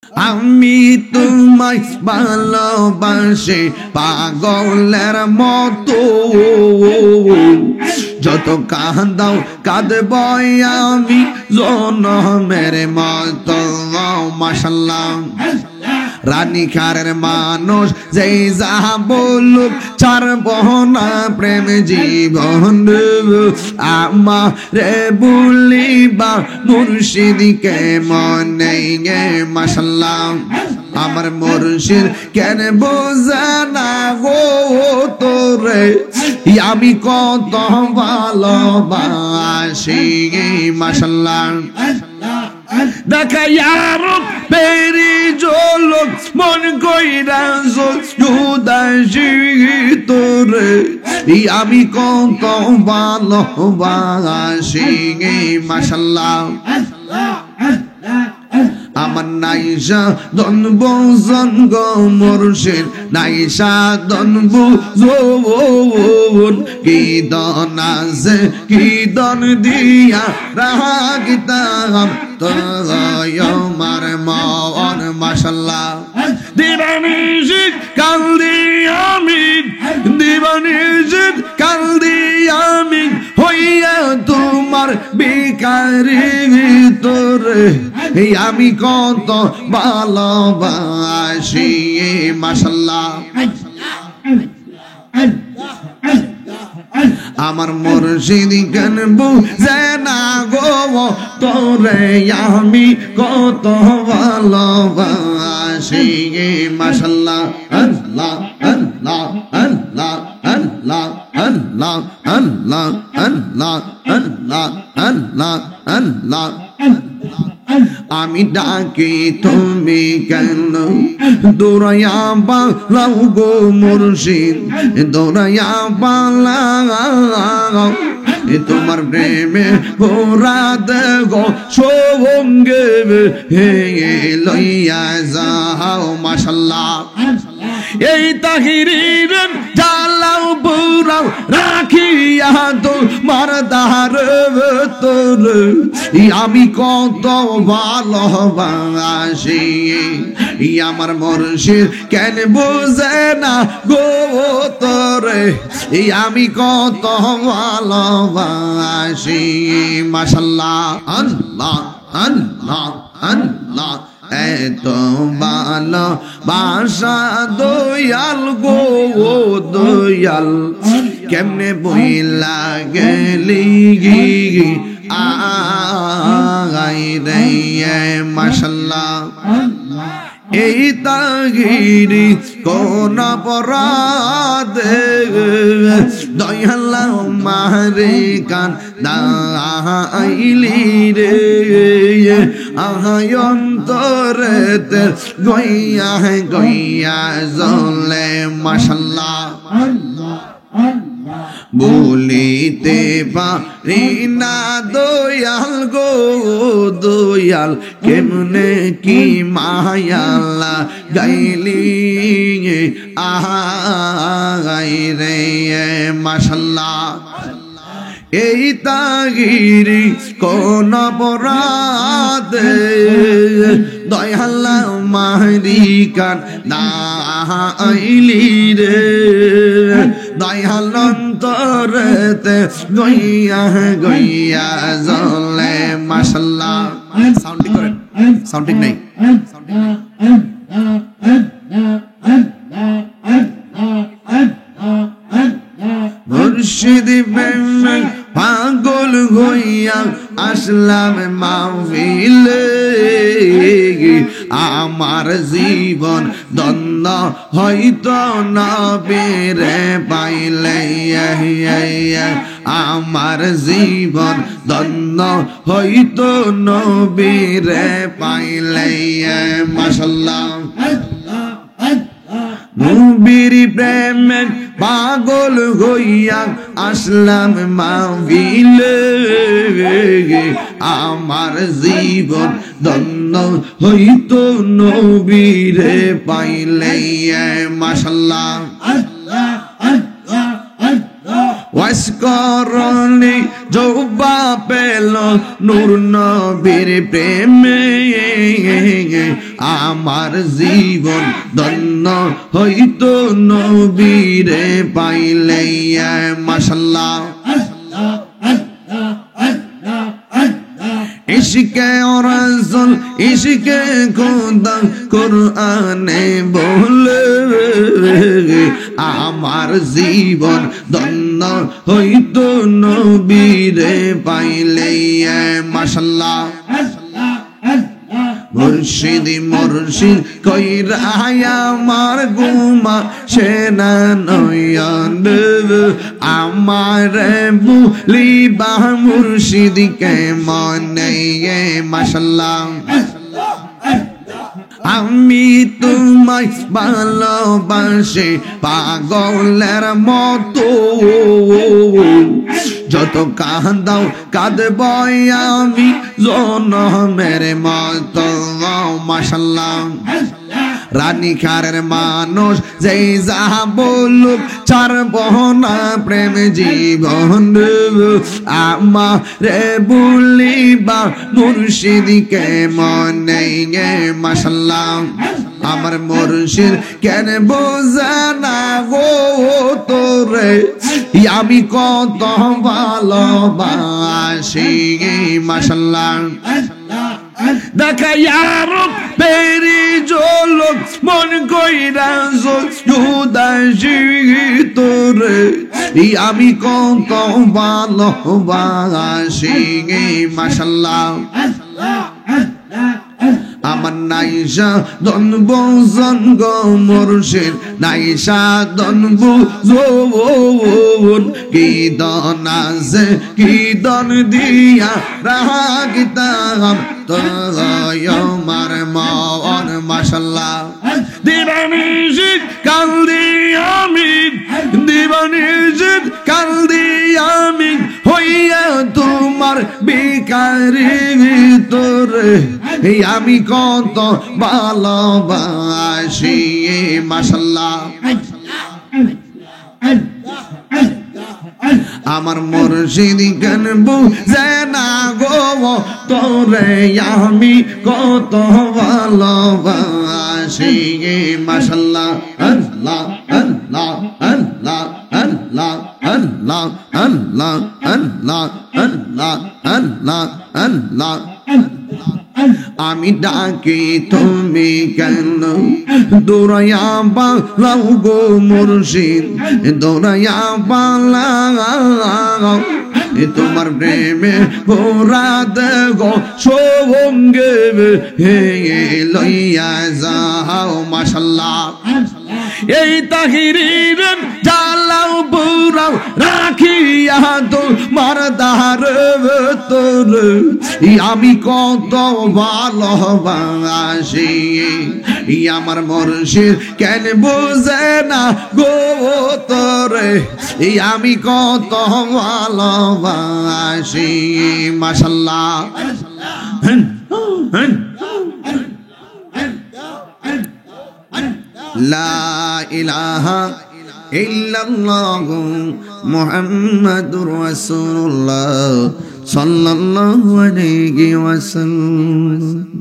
আমি তোমায় ভালোবাসি পাগলের মতো, যত কাঁদাও কাঁদব আমি জনমের মতো। মাশাআল্লাহ রানী খারের মানুষ যেই যা বলুক ছাড়ব না প্রেম জীবন, আমারে বলিবা মুর্শিদকে মনে গে। মাশাআল্লাহ আমার মুর্শিদ কেন বোঝে না গো তোরে, আমি কত ভালোবাসি। মাশাআল্লাহ দেখা ইয়ার পেরি জলক মন কইরা উদাসী তোরে, আমি কত ভালোবাসি। মাশাআল্লাহ আমার নাইসা দনব জঙ্গ মুর্শিদ, নাইসা দনব জোন কি দন আছে কি দন দিয়া রাগিতাম তোয় আমার মন। মাশাআল্লাহ দিবানিশিত কান্দি আমি, দিবানিশিত কান্দি আমি হইয়া তোমার বিকারি তোরে, আমি কত ভালোবাসি। মাশাআল্লাহ আমার মুর্শিদ কেন বুঝে না গো তোরে, আমি কত ভালোবাসি। মাশাআল্লাহ আল্লাহ আল্লাহ আল্লাহ আল্লাহ আল্লাহ আল্লাহ আল্লাহ আল্লাহ আল্লাহ আল্লাহ। আমি ডাকি তুমি কেন দৌড়াইয়া পালাও গো মুর্শিদ, দৌড়াইয়া পালাও তোমার প্রেমে পোরা দেব সঙ্গে হে লইয়া যাও। মাশাআল্লাহ এই তাহিরির জ্বালাও পুরাও রাখিয়া তো মারদার তোর, আমি কত ভালোবাসি। আমার মুর্শিদ কেন বুঝে না গো তোরে, আমি কত ভালোবাসি। মাশাআল্লাহ আল্লাহ আল্লাহ আল্লাহ এত ভালোবাসা দয়াল গো দয়াল, কেমনে বইলা গেলি আই রে। মাশাআল্লাহ এই তাহিরি কোন অপরাধে দয়াল মারে কান দাইলি রে, অন্তরেতে গইয়া গইয়া জ্বলে। মাশাআল্লাহ বলিতে পারি না দয়াল গো দয়াল, কেমনে কি মায়ালা গাইলি আই রে। মাশাআল্লাহ এই তাহিরি কোন অপরাধে দয়াল মারি কান দাইলি রে, দয়াল অন্তরেতে গইয়া গইয়া জ্বলে। মাশাআল্লাহ সাউন্ডিং করেন, সাউন্ডিং নাই। মুর্শিদ প্রেমে পাগল হইয়া আসলাম মাহফিলে, আমার জীবন দ্বন্দ্ব হয়তো নবীরে পাইলে, আমার জীবন দ্বন্দ্ব হয়তো নবীরে পাইলে। মাশাআল্লাহ নবীর প্রেমে পাগল হইয়া আসলাম মাহফিলে, আমার জীবন ধন্য হইতো নবীরে পাইলে। মাশাআল্লাহ ওয়াসকরণে জৌবা পেল নূর নবীর প্রেমে আমার জীবন ধন্য হইতো নবীরে পাইলে মাশাআল্লাহ ইশকে রাসূল ইশকে খোদা কুরআনে বলে আমার জীবন ধন্য হইতো নবীরে পাইলে মাশাআল্লাহ মুর্শিদ মুর্শিদ কইরা আমার গুমা সেনা নয়ন আমার বুলিবা মুর্শিদ কে মনে মাশাআল্লাহ আমি তোমায় ভালোবাসি পাগলের মতো যত কাঁদাও কাঁদব আমি জনমের মতো মাশাআল্লাহ রানী খারের মানুষ যেই যা বলুক ছাড়ব না প্রেম জীবন আমারে বুলিবা মুর্শিদকে মনে মাশাআল্লাহ আমার মুর্শিদ কেন বোঝে না গো তোরে আমি কত ভালোবাসি মাশাআল্লাহ দেখা ইয়ার পেরি জলক মন কইরা জুদাসি তোরে আমি কত ভালোবাসি মাশাআল্লাহ আমার নাইশা দনব জঙ্গ মুর্শিদ নাইশা দনব জোন কি দন আছে কি দন দিয়া রাগতাম তো আমার মন মাশাআল্লাহ দিবানিশিদ কালদি আমি দিবানিশিদ কালদি আমি হইয়া তোমার বিকারি ভিতরে আমি কত ভালোবাসি মাশাআল্লাহ আমার মুর্শিদ কেন বুঝে না গো তোরে আমি কত ভালোবাসি মাশাআল্লাহ আল্লাহ আল্লাহ আল্লাহ আল্লাহ আল্লাহ আল্লাহ আল্লাহ আল্লাহ আল্লাহ আল্লাহ আমি ডাকি তুমি কেন দৌড়াইয়া পালাও গো মুর্শিদ দৌড়াইয়া পালাও তোমার প্রেমে পোরা দেখো সঙ্গে হে লইয়া যাও মাশাআল্লাহ এই তাহিরির জালাও পুরাও রাখিয়া তো মারদার তোর আমি কত ভালোবাসি আমার মুর্শিদ কেন বুঝে না গো তোরে আমি কত ভালোবাসি মাশাআল্লাহ লা ইলাহা ইল্লাল্লাহু মুহাম্মাদুর রাসূলুল্লাহ সাল্লাল্লাহু আলাইহি ওয়াসাল্লাম।